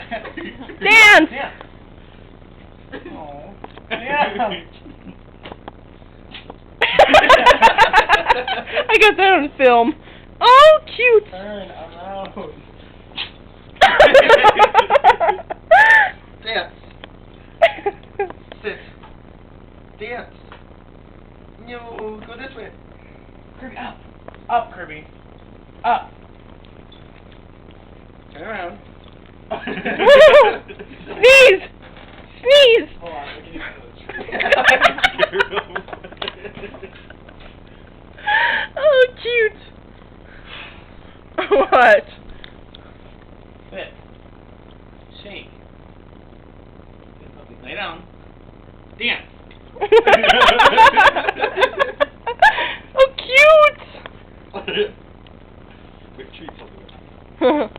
Dance! Yeah. Oh. Yeah. I got that on film. Oh, cute! Turn around. Dance. Sit. Dance. No, go this way. Kirby, up. Up, Kirby. Up. Turn around. Sneeze! Sneeze! Hold on, let me do Oh, cute. What? Sit. Shake. Lay down. Dance. Oh, cute! With treats on the way.